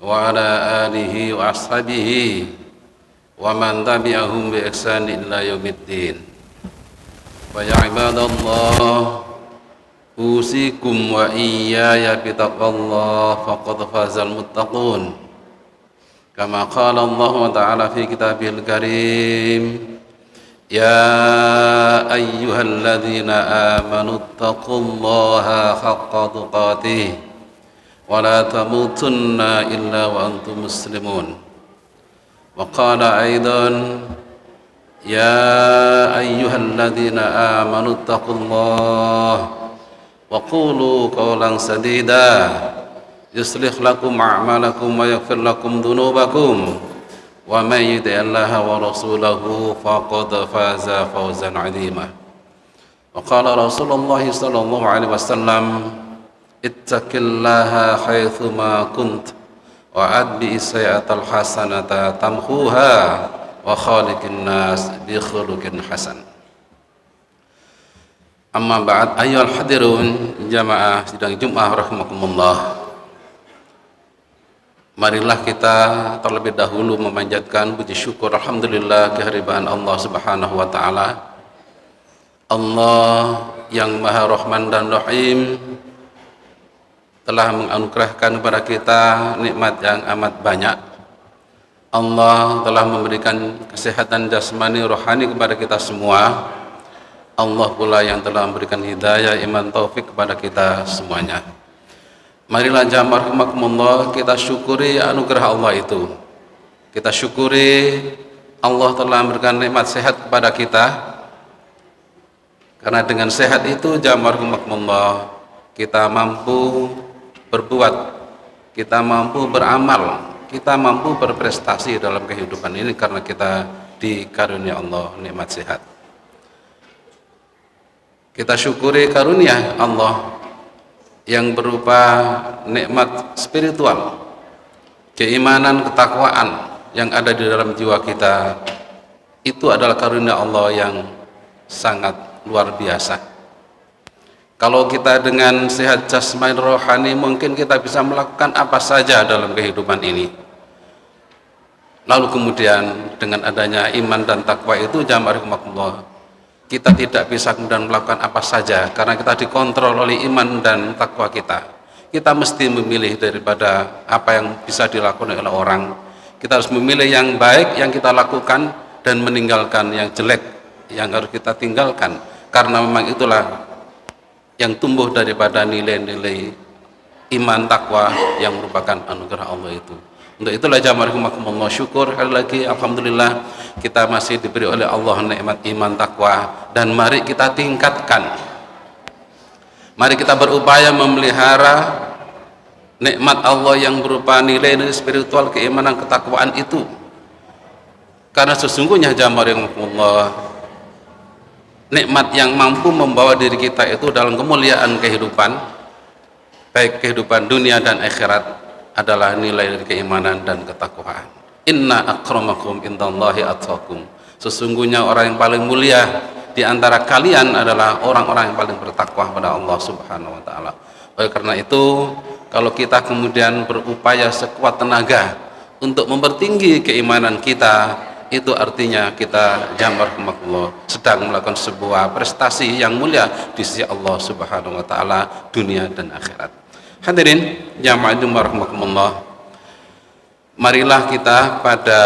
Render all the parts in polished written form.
wa ala alihi wa ashabihi wa man tabi'ahum bi ihsan ila yaumiddin. Wa ya ibadallah, usikum wa iyaya bi taqwallah faqad fazal muttaqun. Kama qala Allah Ta'ala fi kitabihil karim, ya ayyuhalladzina amanu taqullaha haqqa tuqatih wa la tamutunna illa wa antum muslimun. Wa qala aidan, ya ayyuhalladzina amanu taqullaha wa qulu qawlan sadida yuslih lakum a'malakum wa yaghfir lakum dhunubakum wa may yuti'illaha wa rasulahu faqad faza fawzan 'azima. Wa qala Rasulullah sallallahu alaihi wasallam, ittaqillaha haitsu ma kunt wa adbi sayyi'atal hasanata tamhuha wa khaliqin nas bi khuluqin hasan. Amma ba'd, ayyuhal hadirun jamaah sidang Jumat rahimakumullah. Marilah kita terlebih dahulu memanjatkan puji syukur alhamdulillah kehadiran Allah Subhanahu wa taala. Allah yang Maha Rahman dan Rahim telah menganugerahkan kepada kita nikmat yang amat banyak. Allah telah memberikan kesehatan jasmani rohani kepada kita semua. Allah pula yang telah memberikan hidayah iman taufik kepada kita semuanya. Marilah jamaah rahimakumullah, kita syukuri anugerah Allah itu. Kita syukuri Allah telah memberikan nikmat sehat kepada kita. Karena dengan sehat itu jamaah rahimakumullah, kita mampu berbuat, kita mampu beramal, kita mampu berprestasi dalam kehidupan ini karena kita dikarunia Allah nikmat sehat. Kita syukuri karunia Allah yang berupa nikmat spiritual, keimanan, ketakwaan yang ada di dalam jiwa kita. Itu adalah karunia Allah yang sangat luar biasa. Kalau kita dengan sehat jasmani rohani, mungkin kita bisa melakukan apa saja dalam kehidupan ini. Lalu kemudian dengan adanya iman dan takwa itu jamaah rahimakumullah, kita tidak bisa kemudian melakukan apa saja karena kita dikontrol oleh iman dan takwa kita. Kita mesti memilih daripada apa yang bisa dilakukan oleh orang. Kita harus memilih yang baik yang kita lakukan dan meninggalkan yang jelek yang harus kita tinggalkan, karena memang itulah yang tumbuh daripada nilai-nilai iman takwa yang merupakan anugerah Allah itu. Untuk itulah jamaah rahimakumullah, syukur sekali lagi alhamdulillah kita masih diberi oleh Allah nikmat iman takwa, dan mari kita tingkatkan. Mari kita berupaya memelihara nikmat Allah yang berupa nilai-nilai spiritual, keimanan, ketakwaan itu. Karena sesungguhnya jamaah rahimakumullah, nikmat yang mampu membawa diri kita itu dalam kemuliaan kehidupan, baik kehidupan dunia dan akhirat, adalah nilai keimanan dan ketakwaan. Inna akramakum indallahi atqakum. Sesungguhnya orang yang paling mulia di antara kalian adalah orang-orang yang paling bertakwa kepada Allah Subhanahu wa taala. Oleh karena itu, kalau kita kemudian berupaya sekuat tenaga untuk mempertinggi keimanan kita, itu artinya kita jamaah rahimakumullah sedang melakukan sebuah prestasi yang mulia di sisi Allah Subhanahu wa taala dunia dan akhirat. Hadirin jamaah rahimakumullah, marilah kita pada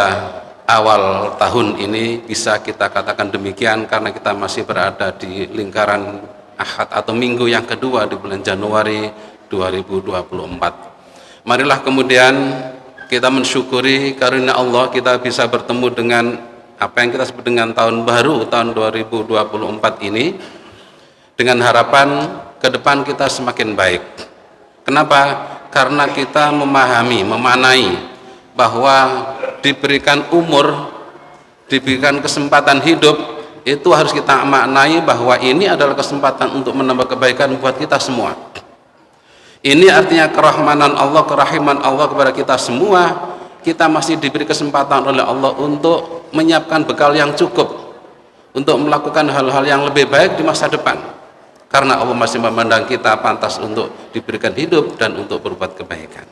awal tahun ini bisa kita katakan demikian karena kita masih berada di lingkaran Ahad atau minggu yang kedua di bulan Januari 2024. Marilah kemudian kita mensyukuri karunia Allah, kita bisa bertemu dengan apa yang kita sebut dengan tahun baru, tahun 2024 ini, dengan harapan ke depan kita semakin baik. Kenapa? Karena kita memahami, memanai bahwa diberikan umur, diberikan kesempatan hidup, itu harus kita maknai bahwa ini adalah kesempatan untuk menambah kebaikan buat kita semua. Ini artinya kerahmanan Allah, kerahiman Allah kepada kita semua. Kita masih diberi kesempatan oleh Allah untuk menyiapkan bekal yang cukup untuk melakukan hal-hal yang lebih baik di masa depan. Karena Allah masih memandang kita pantas untuk diberikan hidup dan untuk berbuat kebaikan.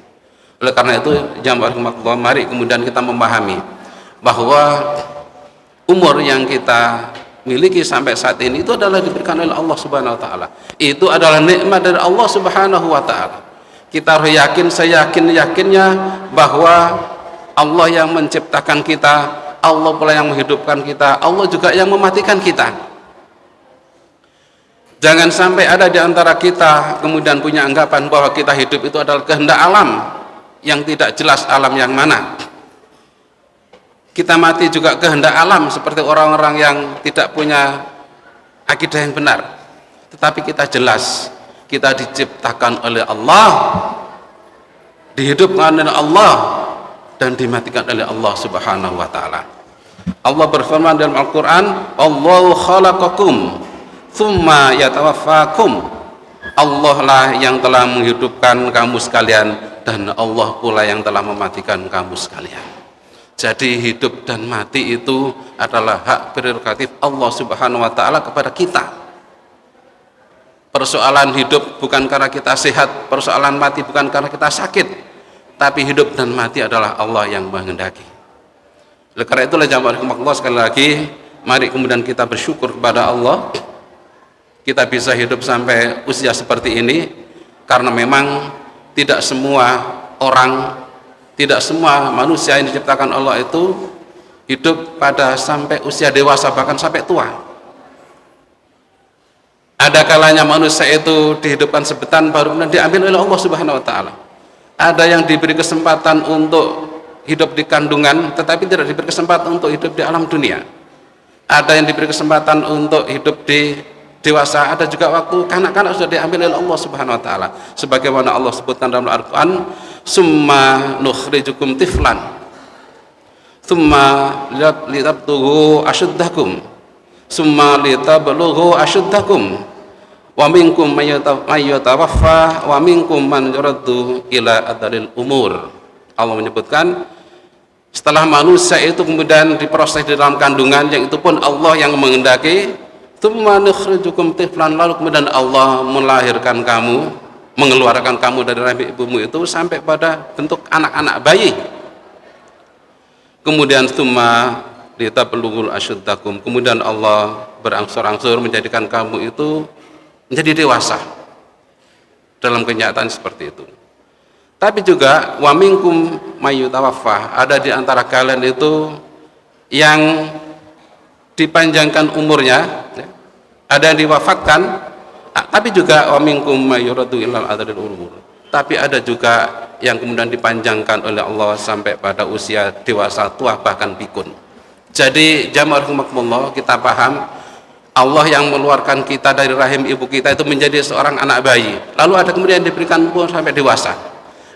Oleh karena itu, jamaah rahimakumullah, mari kemudian kita memahami bahwa umur yang kita miliki sampai saat ini itu adalah diberikan oleh Allah Subhanahu wa taala. Itu adalah nikmat dari Allah Subhanahu wa taala. Kita harus yakin, seyakin-yakinnya bahwa Allah yang menciptakan kita, Allah pula yang menghidupkan kita, Allah juga yang mematikan kita. Jangan sampai ada di antara kita kemudian punya anggapan bahwa kita hidup itu adalah kehendak alam yang tidak jelas alam yang mana. Kita mati juga kehendak alam seperti orang-orang yang tidak punya akidah yang benar. Tetapi kita jelas, kita diciptakan oleh Allah, dihidupkan oleh Allah, dan dimatikan oleh Allah Subhanahu wa taala. Allah berfirman dalam Al-Qur'an, "Allahu khalaqakum tsumma yatawaffakum." Allah lah yang telah menghidupkan kamu sekalian, dan Allah pula yang telah mematikan kamu sekalian. Jadi hidup dan mati itu adalah hak prerogatif Allah Subhanahu wa taala kepada kita. Persoalan hidup bukan karena kita sehat, persoalan mati bukan karena kita sakit, tapi hidup dan mati adalah Allah yang menghendaki. Oleh karena itulah jamaah rahimakumullah, sekali lagi mari kemudian kita bersyukur kepada Allah kita bisa hidup sampai usia seperti ini, karena memang tidak semua orang, tidak semua manusia yang diciptakan Allah itu hidup pada sampai usia dewasa, bahkan sampai tua. Ada kalanya manusia itu dihidupkan sebentar baru kemudian diambil oleh Allah Subhanahu wa taala. Ada yang diberi kesempatan untuk hidup di kandungan tetapi tidak diberi kesempatan untuk hidup di alam dunia. Ada yang diberi kesempatan untuk hidup di dewasa, ada juga waktu kanak-kanak sudah diambil oleh Allah Subhanahu wa taala. Sebagaimana Allah sebutkan dalam Al-Qur'an, "Summa nukhrijukum tiflan, summa litabtughu asyuddakum, summa litablughu asyuddakum, wa minkum may yatawaffa wa minkum man yuraddu ila adzalil umur." Allah menyebutkan setelah manusia itu kemudian diproses di dalam kandungan, yang itu pun Allah yang menghendaki, tsumma nukhrijukum tiflan, lalu kemudian Allah melahirkan kamu, mengeluarkan kamu dari rahim ibumu itu sampai pada bentuk anak-anak bayi. Kemudian tsumma litablughu asyuddakum, kemudian Allah berangsur-angsur menjadikan kamu itu menjadi dewasa. Dalam kenyataan seperti itu. Tapi juga wa minkum may yutawaffa, ada di antara kalian itu yang dipanjangkan umurnya, ada yang diwafatkan, tapi juga wa minkum may yuraddu ilal adzalil umur. Tapi ada juga yang kemudian dipanjangkan oleh Allah sampai pada usia dewasa, tua, bahkan pikun. Jadi jamaah rahimakumullah, kita paham Allah yang mengeluarkan kita dari rahim ibu kita itu menjadi seorang anak bayi, lalu ada kemudian diberikan umur sampai dewasa.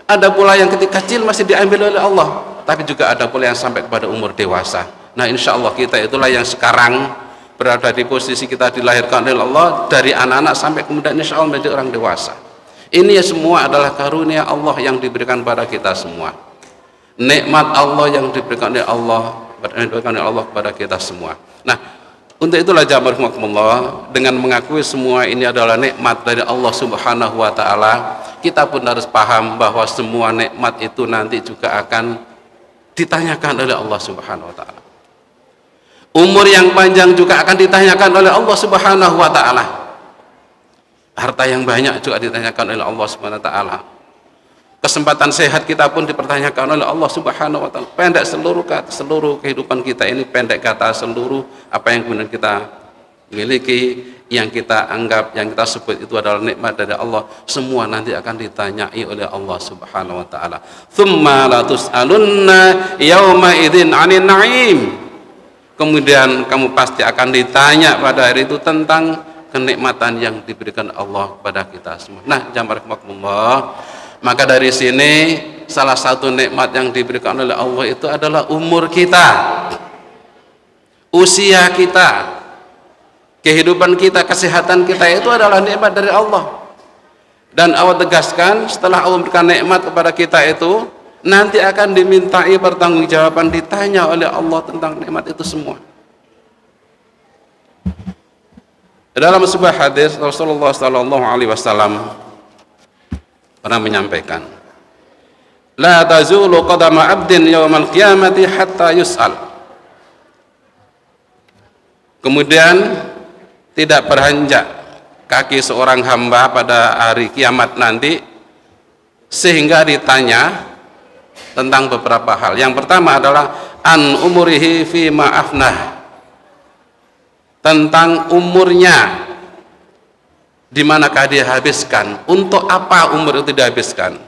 Ada pula yang ketika kecil masih diambil oleh Allah, tapi juga ada pula yang sampai kepada umur dewasa. Nah, insya Allah kita itulah yang sekarang berada di posisi kita dilahirkan oleh Allah dari anak-anak sampai kemudian insya Allah menjadi orang dewasa. Ini semua adalah karunia Allah yang diberikan pada kita semua. Nikmat Allah yang diberikan oleh Allah kepada kita semua. Nah, untuk itulah jamaah rahimakumullah, dengan mengakui semua ini adalah nikmat dari Allah Subhanahu wa taala, kita pun harus paham bahwa semua nikmat itu nanti juga akan ditanyakan oleh Allah Subhanahu wa taala. Umur yang panjang juga akan ditanyakan oleh Allah Subhanahu wa taala. Harta yang banyak juga ditanyakan oleh Allah Subhanahu wa taala. Kesempatan sehat kita pun dipertanyakan oleh Allah Subhanahu wa taala. Pendek seluruh kehidupan kita ini, pendek kata seluruh apa yang kemudian kita miliki, yang kita anggap, yang kita sebut itu adalah nikmat dari Allah, semua nanti akan ditanyai oleh Allah Subhanahu wa taala. Tsumma la tus'alunna yauma idzin 'anil na'im. Kemudian kamu pasti akan ditanya pada hari itu tentang kenikmatan yang diberikan Allah kepada kita semua. Nah, jamaah rahimakumullah, maka dari sini salah satu nikmat yang diberikan oleh Allah itu adalah umur kita, usia kita, kehidupan kita, kesehatan kita, itu adalah nikmat dari Allah. Dan Allah tegaskan setelah Allah memberikan nikmat kepada kita itu nanti akan dimintai pertanggungjawaban, ditanya oleh Allah tentang nikmat itu semua. Dalam sebuah hadis Rasulullah sallallahu alaihi wasallam pernah menyampaikan, la tazulu qadama 'abdin yaumal qiyamati hatta yus'al. Kemudian tidak beranjak kaki seorang hamba pada hari kiamat nanti sehingga ditanya tentang beberapa hal. Yang pertama adalah an umurihi fi ma'afnah, tentang umurnya di manakah dia habiskan, untuk apa umur itu dihabiskan.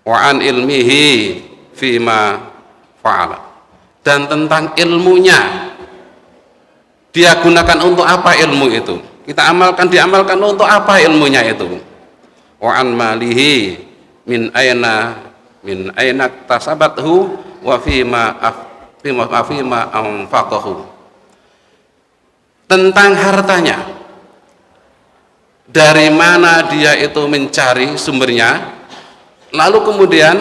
Wa an ilmihi fi ma fa'ala, dan tentang ilmunya dia gunakan untuk apa ilmu itu, kita diamalkan untuk apa ilmunya itu. Wa an malihi min aina tasabathu wa fima anfaqahu, tentang hartanya, dari mana dia itu mencari sumbernya, lalu kemudian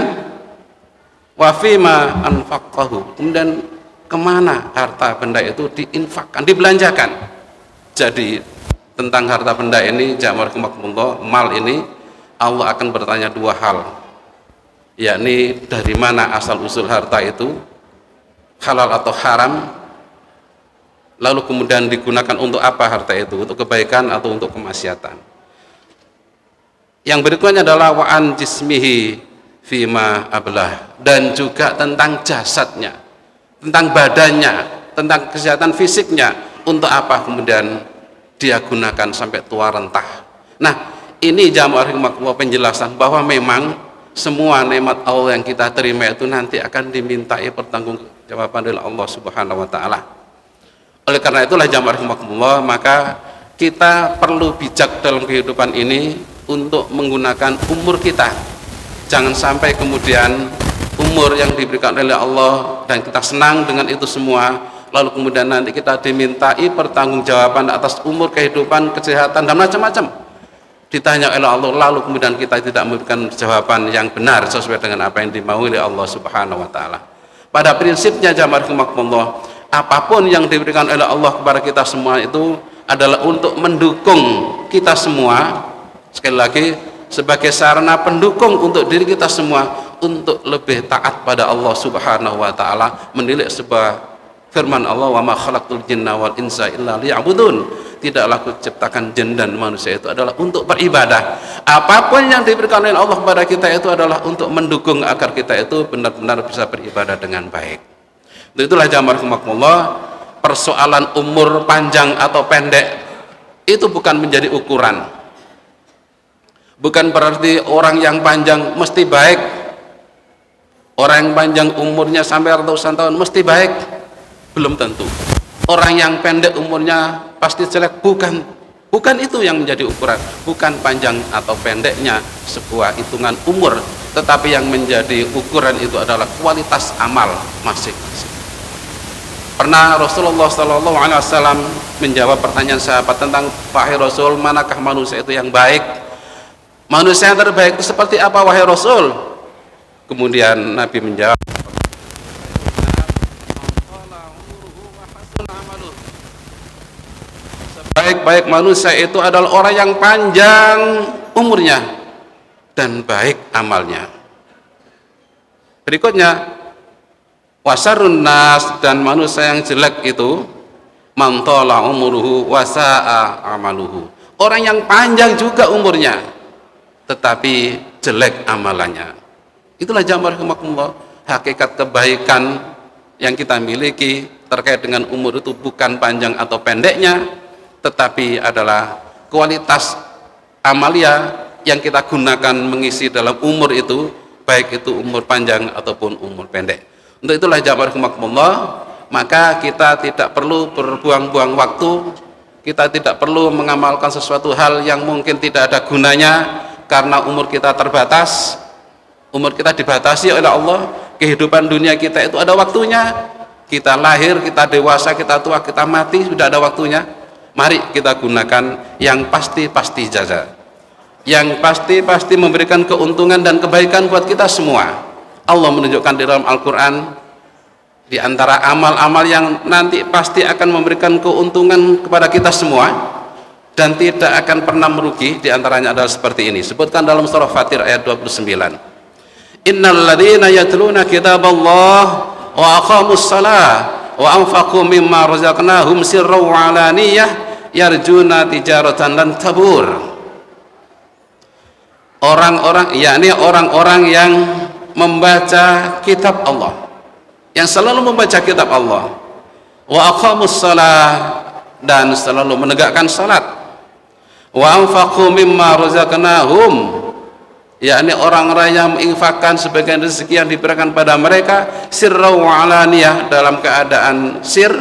wa fima anfaqahu, kemudian kemana harta benda itu diinfakkan, dibelanjakan. Jadi tentang harta benda ini, jamaah mal ini, Allah akan bertanya dua hal, yakni dari mana asal usul harta itu, halal atau haram, lalu kemudian digunakan untuk apa harta itu, untuk kebaikan atau untuk kemaksiatan. Yang berikutnya adalah wa an jismihi fima ablah, dan juga tentang jasadnya, tentang badannya, tentang kesehatan fisiknya, untuk apa kemudian dia gunakan sampai tua rentah. Nah, ini jamaah rahimakumullah penjelasan bahwa memang semua nikmat Allah yang kita terima itu nanti akan dimintai pertanggungjawaban oleh Allah Subhanahu wa taala. Oleh karena itulah jamaah rahimakumullah, maka kita perlu bijak dalam kehidupan ini untuk menggunakan umur kita. Jangan sampai kemudian umur yang diberikan oleh Allah dan kita senang dengan itu semua, lalu kemudian nanti kita dimintai pertanggungjawaban atas umur, kehidupan, kesehatan dan macam-macam, ditanya oleh Allah, lalu kemudian kita tidak memberikan jawaban yang benar sesuai dengan apa yang dimaui oleh Allah Subhanahu wa taala. Pada prinsipnya jamaah rahimakumullah, apapun yang diberikan oleh Allah kepada kita semua itu adalah untuk mendukung kita semua, sekali lagi sebagai sarana pendukung untuk diri kita semua untuk lebih taat pada Allah Subhanahu wa taala, menilik sebuah firman Allah, wa ma khalaqtul jinna wal insa illa liya'budun, tidaklah kuciptakan jin dan manusia itu adalah untuk beribadah. Apapun yang diberikan oleh Allah kepada kita itu adalah untuk mendukung agar kita itu benar-benar bisa beribadah dengan baik. Itulah jamaah rahimakumullah, persoalan umur panjang atau pendek itu bukan menjadi ukuran. Bukan berarti orang yang panjang mesti baik, orang yang panjang umurnya sampai ratusan tahun mesti baik, belum tentu. Orang yang pendek umurnya pasti jelek, bukan itu yang menjadi ukuran. Bukan panjang atau pendeknya sebuah hitungan umur, tetapi yang menjadi ukuran itu adalah kualitas amal masing-masing. Pernah Rasulullah SAW menjawab pertanyaan sahabat tentang, wahai Rasul, manakah manusia itu yang baik? Manusia yang terbaik itu seperti apa, wahai Rasul? Kemudian Nabi menjawab, sebaik-baik manusia itu adalah orang yang panjang umurnya dan baik amalnya. Berikutnya, wasarun nas, dan manusia yang jelek itu man tala umuruhu wasa'a amaluhu, orang yang panjang juga umurnya tetapi jelek amalannya. Itulah jamaah rahimakumullah, hakikat kebaikan yang kita miliki terkait dengan umur itu bukan panjang atau pendeknya, tetapi adalah kualitas amalia yang kita gunakan mengisi dalam umur itu, baik itu umur panjang ataupun umur pendek. Untuk itulah jamaah rahimakumullah, maka kita tidak perlu berbuang-buang waktu, kita tidak perlu mengamalkan sesuatu hal yang mungkin tidak ada gunanya, karena umur kita terbatas, umur kita dibatasi oleh Allah. Kehidupan dunia kita itu ada waktunya, kita lahir, kita dewasa, kita tua, kita mati, sudah ada waktunya. Mari kita gunakan yang pasti-pasti saja, yang pasti-pasti memberikan keuntungan dan kebaikan buat kita semua. Allah menunjukkan di dalam Al-Quran, di antara amal-amal yang nanti pasti akan memberikan keuntungan kepada kita semua dan tidak akan pernah merugi, diantaranya adalah seperti ini. Sebutkan dalam surah Fatir ayat 29. innal ladzina yatluna kitaballah wa aqamus shalah wa anfaqu mimma razaqnahum sirran wa alaniyah yarjuna tijaratan lan tabur. Orang-orang, yakni orang-orang yang membaca kitab Allah, yang selalu membaca kitab Allah, wa aqamus shalah, dan selalu menegakkan salat, wa anfaqu mimma razaqnahum, yakni orang-orang yang menginfakkan sebagian rezeki yang diberikan pada mereka, sirra wa alaniyah, dalam keadaan sir,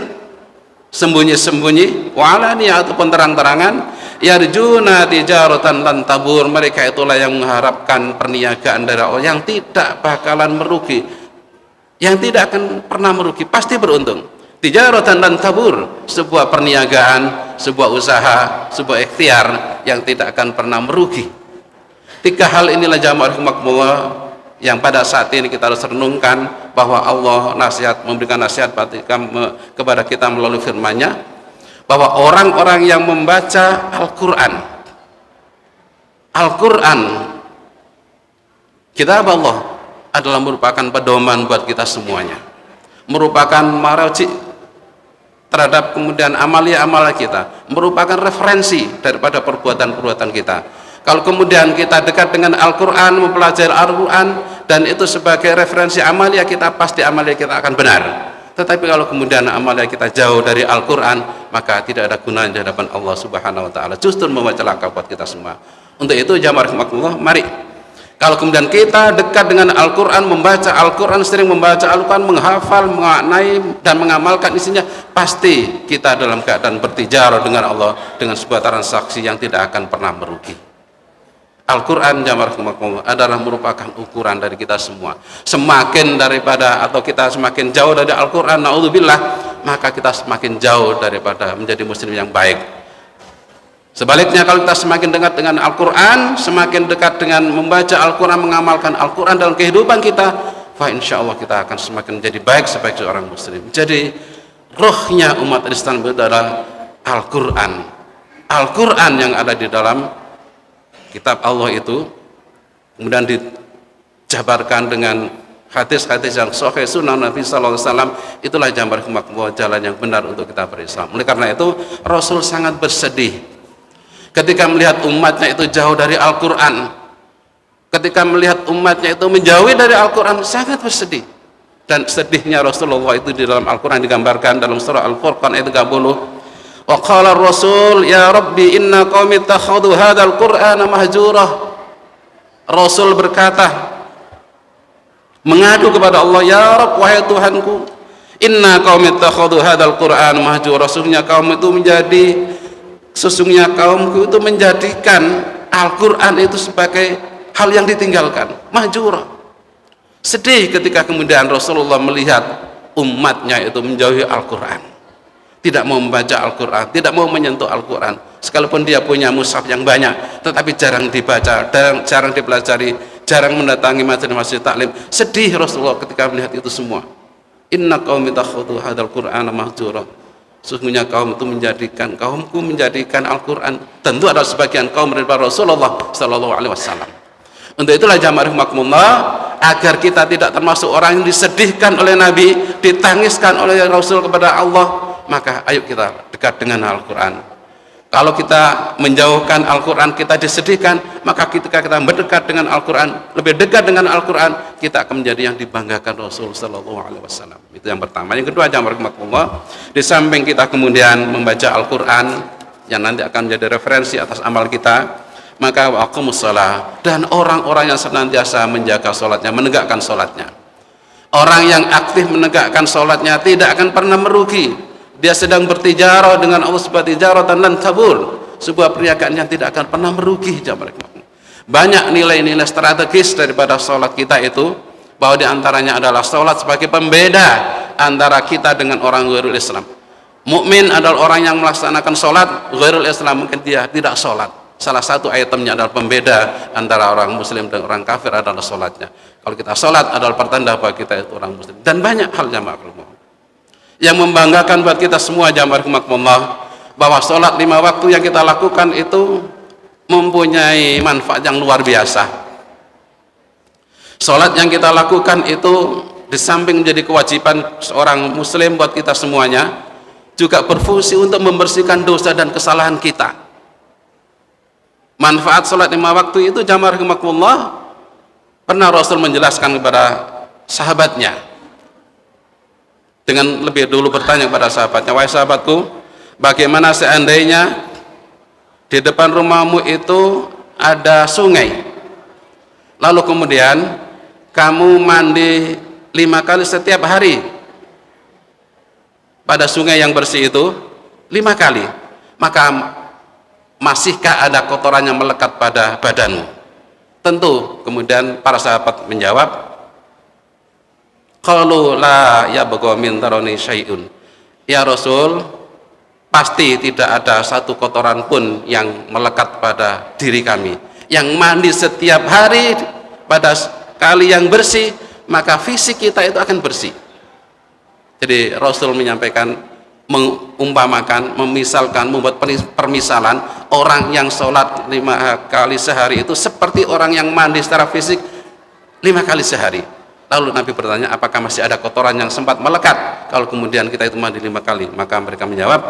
sembunyi-sembunyi, wa alaniyah ataupun terang-terangan, yarjuna tijaratan lan tabur, mereka itulah yang mengharapkan perniagaan dari Allah yang tidak bakalan merugi, yang tidak akan pernah merugi, pasti beruntung. Tijaratan dan tabur, sebuah perniagaan, sebuah usaha, sebuah ikhtiar yang tidak akan pernah merugi. Tiga hal inilah jamaah rahimakumullah yang pada saat ini kita harus renungkan, bahwa Allah memberikan nasihat kepada kita melalui firman-Nya, bahwa orang-orang yang membaca Al-Quran, kitab Allah, adalah merupakan pedoman buat kita semuanya, merupakan marji terhadap kemudian amalia-amalia kita, merupakan referensi daripada perbuatan-perbuatan kita. Kalau kemudian kita dekat dengan Al-Quran, mempelajari Al-Quran, dan itu sebagai referensi amalia kita, pasti amalia kita akan benar. Tetapi kalau kemudian amalia kita jauh dari Al-Quran, maka tidak ada gunanya di hadapan Allah Subhanahu wa Ta'ala, justru membawa celaka buat kita semua. Untuk itu jamaah rahimakumullah, mari kalau kemudian kita dekat dengan Al-Quran, membaca Al-Quran, sering membaca Al-Quran, menghafal, mengenai dan mengamalkan isinya, pasti kita dalam keadaan bertijarah dengan Allah dengan sebuah transaksi yang tidak akan pernah merugi. Al-Quran jamaah rahimakumullah adalah merupakan ukuran dari kita semua. Semakin daripada atau kita semakin jauh dari Al-Quran, naudzubillah, maka kita semakin jauh daripada menjadi muslim yang baik. Sebaliknya, kalau kita semakin dekat dengan Al-Quran, semakin dekat dengan membaca Al-Quran, mengamalkan Al-Quran dalam kehidupan kita, fa insya Allah kita akan semakin menjadi baik sebagai seorang muslim. Jadi rohnya umat Islam itu adalah Al-Quran. Al-Quran yang ada di dalam kitab Allah itu kemudian dijabarkan dengan hadis-hadis yang sahih sunnah Nabi sallallahu alaihi wasallam, itulah jalan yang benar untuk kita berislam. Oleh karena itu Rasul sangat bersedih ketika melihat umatnya itu jauh dari Al-Quran, ketika melihat umatnya itu menjauhi dari Al-Quran, sangat bersedih. Dan sedihnya Rasulullah itu di dalam Al-Quran digambarkan dalam surah Al-Furqan ayat 30. Wa qala Rasul ya Rabbi inna qaumi ittakhadhu hadzal Qur'ana mahjura. Rasul berkata, mengadu kepada Allah, ya Rabb, wahai Tuhanku, inna qaumi ittakhadhu hadzal Qur'ana mahjura, sesungguhnya kaumku itu menjadikan Al-Quran itu sebagai hal yang ditinggalkan, mahjura. Sedih ketika kemudian Rasulullah melihat umatnya itu menjauhi Al-Quran, tidak mau membaca Al-Quran, tidak mau menyentuh Al-Quran, sekalipun dia punya mushaf yang banyak, tetapi jarang dibaca, jarang dipelajari, jarang mendatangi masjid-masjid taklim. Sedih Rasulullah ketika melihat itu semua. Inna qaumi takhudhu hadzal Qur'ana mahjura. Sesungguhnya kaumku menjadikan Al-Quran, tentu ada sebagian kaum daripada Rasulullah sallallahu alaihi wasallam. Untuk itulah jamaah rahimakumullah, agar kita tidak termasuk orang yang disedihkan oleh Nabi, ditangiskan oleh Rasul kepada Allah, maka ayo kita dekat dengan Al-Quran. Kalau kita menjauhkan Al-Quran, kita disedihkan, maka ketika kita mendekat dengan Al-Quran, lebih dekat dengan Al-Quran, kita akan menjadi yang dibanggakan Rasul sallallahu alaihi wasallam. Itu yang pertama. Yang kedua, jamaah rahimakumullah, di samping kita kemudian membaca Al-Quran yang nanti akan menjadi referensi atas amal kita, maka waqimus shalah, dan orang-orang yang senantiasa menjaga sholatnya, menegakkan sholatnya. Orang yang aktif menegakkan sholatnya tidak akan pernah merugi. Dia sedang bertijarah dengan Allah subhanahu tijaratan lan tabur, sebuah perniagaan yang tidak akan pernah merugi. Banyak nilai-nilai strategis daripada sholat kita itu, bahwa diantaranya adalah sholat sebagai pembeda antara kita dengan orang ghairul Islam. Mukmin adalah orang yang melaksanakan sholat, ghairul Islam mungkin dia tidak sholat. Salah satu itemnya adalah pembeda antara orang muslim dan orang kafir adalah sholatnya. Kalau kita sholat adalah pertanda bahwa kita itu orang muslim. Dan banyak hal jamaah yang membanggakan buat kita semua jamaah rahimakumullah, bahwa sholat 5 waktu yang kita lakukan itu mempunyai manfaat yang luar biasa. Salat yang kita lakukan itu di samping menjadi kewajiban seorang muslim buat kita semuanya, juga berfungsi untuk membersihkan dosa dan kesalahan kita. Manfaat salat 5 waktu itu jamaah rahimakumullah, pernah Rasul menjelaskan kepada sahabatnya dengan lebih dulu bertanya kepada sahabatnya, wahai sahabatku, bagaimana seandainya di depan rumahmu itu ada sungai, lalu kemudian kamu mandi 5 kali setiap hari pada sungai yang bersih itu 5 kali, maka masihkah ada kotoran yang melekat pada badanmu? Tentu kemudian para sahabat menjawab, qalu la yabqa min tarani syai'un, ya Rasul, pasti tidak ada satu kotoran pun yang melekat pada diri kami. Yang mandi setiap hari pada kali yang bersih, maka fisik kita itu akan bersih. Jadi Rasul menyampaikan, mengumpamakan, memisalkan, membuat permisalan orang yang sholat 5 kali sehari itu seperti orang yang mandi secara fisik 5 kali sehari. Lalu Nabi bertanya, apakah masih ada kotoran yang sempat melekat kalau kemudian kita itu mandi 5 kali? Maka mereka menjawab,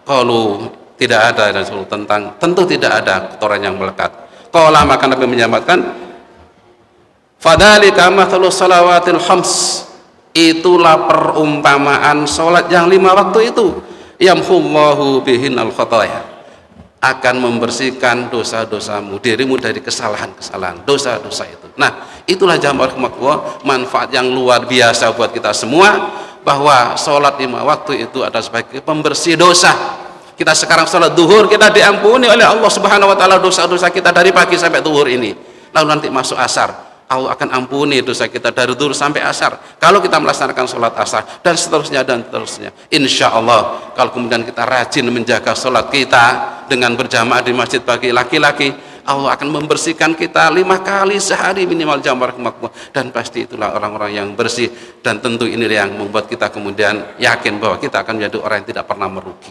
kalau tidak ada, Rasul, tentu tidak ada kotoran yang melekat. Qala, maka Nabi menyampaikan, fadzalika mathalu shalawatil khams, itulah perumpamaan salat yang 5 waktu itu, yamhullahu bihinal khotoya, akan membersihkan dosa-dosamu, dirimu dari kesalahan-kesalahan, dosa-dosa itu. Nah, itulah jamaah rahimakumullah, manfaat yang luar biasa buat kita semua, bahwa salat 5 waktu itu adalah sebagai pembersih dosa. Kita sekarang salat duhur, kita diampuni oleh Allah Subhanahu wa taala dosa-dosa kita dari pagi sampai duhur ini. Lalu nanti masuk asar, Allah akan ampuni dosa kita dari duhur sampai asar kalau kita melaksanakan sholat asar, dan seterusnya dan seterusnya. Insya Allah kalau kemudian kita rajin menjaga sholat kita dengan berjamaah di masjid bagi laki-laki, Allah akan membersihkan kita 5 kali sehari minimal jamaah, dan pasti itulah orang-orang yang bersih. Dan tentu inilah yang membuat kita kemudian yakin bahwa kita akan menjadi orang yang tidak pernah merugi,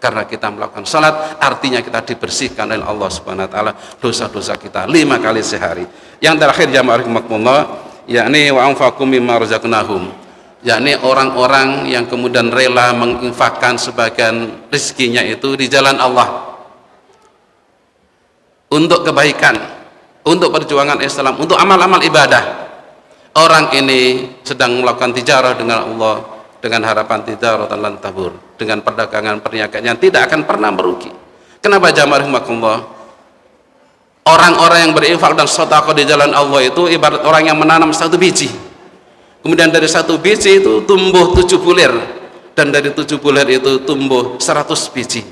karena kita melakukan salat artinya kita dibersihkan oleh Allah Subhanahu wa taala dosa-dosa kita 5 kali sehari. Yang terakhir jamaah rahimakumullah, yakni wa anfaqu mimma razaqnahum, yakni orang-orang yang kemudian rela menginfakkan sebagian rezekinya itu di jalan Allah untuk kebaikan, untuk perjuangan Islam, untuk amal-amal ibadah. Orang ini sedang melakukan tijarah dengan Allah dengan harapan tijaratan lan tabur, dengan perdagangan perniagaan yang tidak akan pernah merugi. Kenapa jamaah rahimakumullah? Orang-orang yang berinfak dan sedekah di jalan Allah itu ibarat orang yang menanam 1 biji, kemudian dari 1 biji itu tumbuh 7 bulir, dan dari 7 bulir itu tumbuh 100 biji.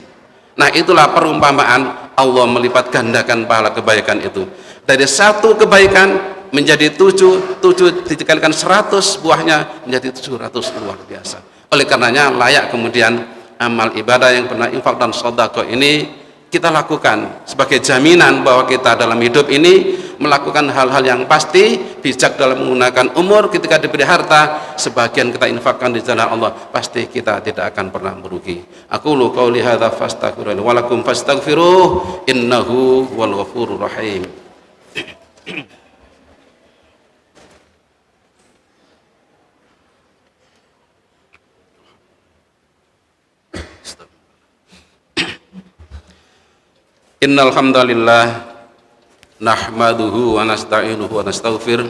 Nah, itulah perumpamaan Allah melipat gandakan pahala kebaikan itu. Dari 1 kebaikan menjadi 7 dikalikan 100 buahnya menjadi 700, luar biasa. Oleh karenanya layak kemudian amal ibadah yang benar, infak dan sedekah ini kita lakukan sebagai jaminan bahwa kita dalam hidup ini melakukan hal-hal yang pasti, bijak dalam menggunakan umur. Ketika diberi harta, sebagian kita infakkan di jalan Allah, pasti kita tidak akan pernah merugi. Aqulu qauli hadza fastaghfirullaha wa lakum fastaghfiruh innahu huwal ghafurur rahim. Innal hamdalillah nahmaduhu wa nasta'inuhu wa nastaghfir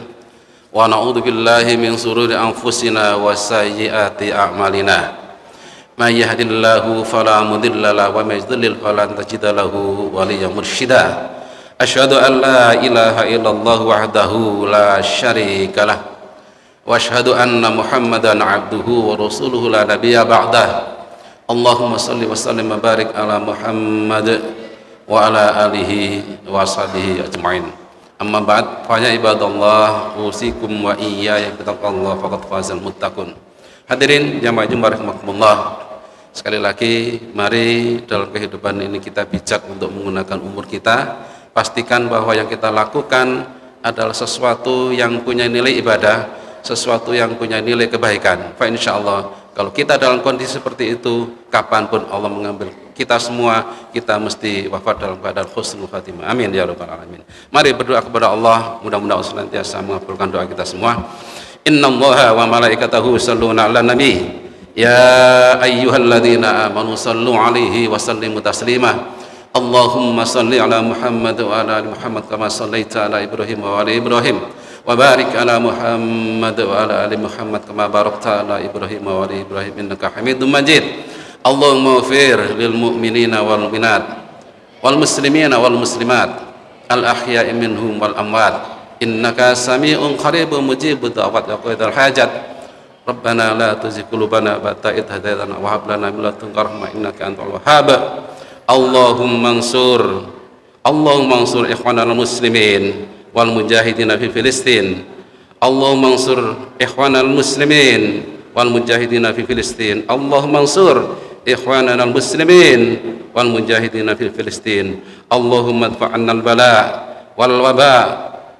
wa na'udzu billahi min shururi anfusina wa sayyiati a'malina. May yahdihillahu fala mudilla lahu wa may yudlil falan tajida lahu waliyyan mursyida. Asyhadu an la ilaha illallah wahdahu la syarika lah wa asyhadu anna Muhammadan abduhu wa rasuluhu la nabiyya ba'dah. Allahumma shalli wa sallim wa barik ala Muhammad wa ala alihi wa sahbihi ajma'in. Amma ba'd, fa ya ibadallah, usikum wa iyaya bittaqwallah faqad fazal muttaqun. Hadirin jamaah Jumat rahimakumullah, sekali lagi mari dalam kehidupan ini kita bijak untuk menggunakan umur kita. Pastikan bahwa yang kita lakukan adalah sesuatu yang punya nilai ibadah, sesuatu yang punya nilai kebaikan. Fa insyaallah Kalau kita dalam kondisi seperti itu, kapanpun Allah mengambil kita semua, kita mesti wafat dalam keadaan husnul khatimah. Amin ya rabbal alamin. Mari berdoa kepada Allah, mudah-mudahan Allah senantiasa mengabulkan doa kita semua. Innallaha wa malaikatahu yusholluna 'alan nabi. Ya ayyuhalladzina amanu shallu 'alaihi wa sallimu taslima. Allahumma shalli 'ala Muhammad wa 'ala ali Muhammad kama shallaita 'ala Ibrahim wa 'ala Ibrahim. وبارك على محمد وعلى آل محمد كما باركت على إبراهيم وعلى إبراهيم إنك حميد مجيد اللهم اغفر للمؤمنين والمؤمنات والمسلمين والمسلمات الأحياء منهم والأموات إنك سميع قريب مجيب الدعوات وقضاء الحاجات ربنا لا تزغ قلوبنا بعد إذ هديتنا وهب لنا من لدنك رحمة إنك أنت الوهاب اللهم انصر إخواننا المسلمين والمجاهدين في فلسطين اللهم انصر إخواننا المسلمين والمجاهدين في فلسطين اللهم انصر إخواننا المسلمين والمجاهدين في فلسطين اللهم ادفع عنا البلاء والوباء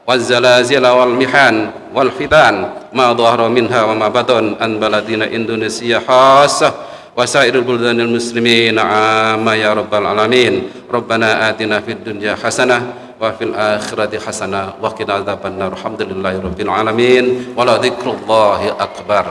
والزلازل والمحن والفتن ما ظهر منها وما بطن عن بلدنا إندونيسيا خاصة وسائر البلدان المسلمين عامة يا رب العالمين ربنا آتنا في الدنيا حسنة وفي الآخرة حسنة وقنا عذاب النار الحمد لله رب العالمين ولذكر الله أكبر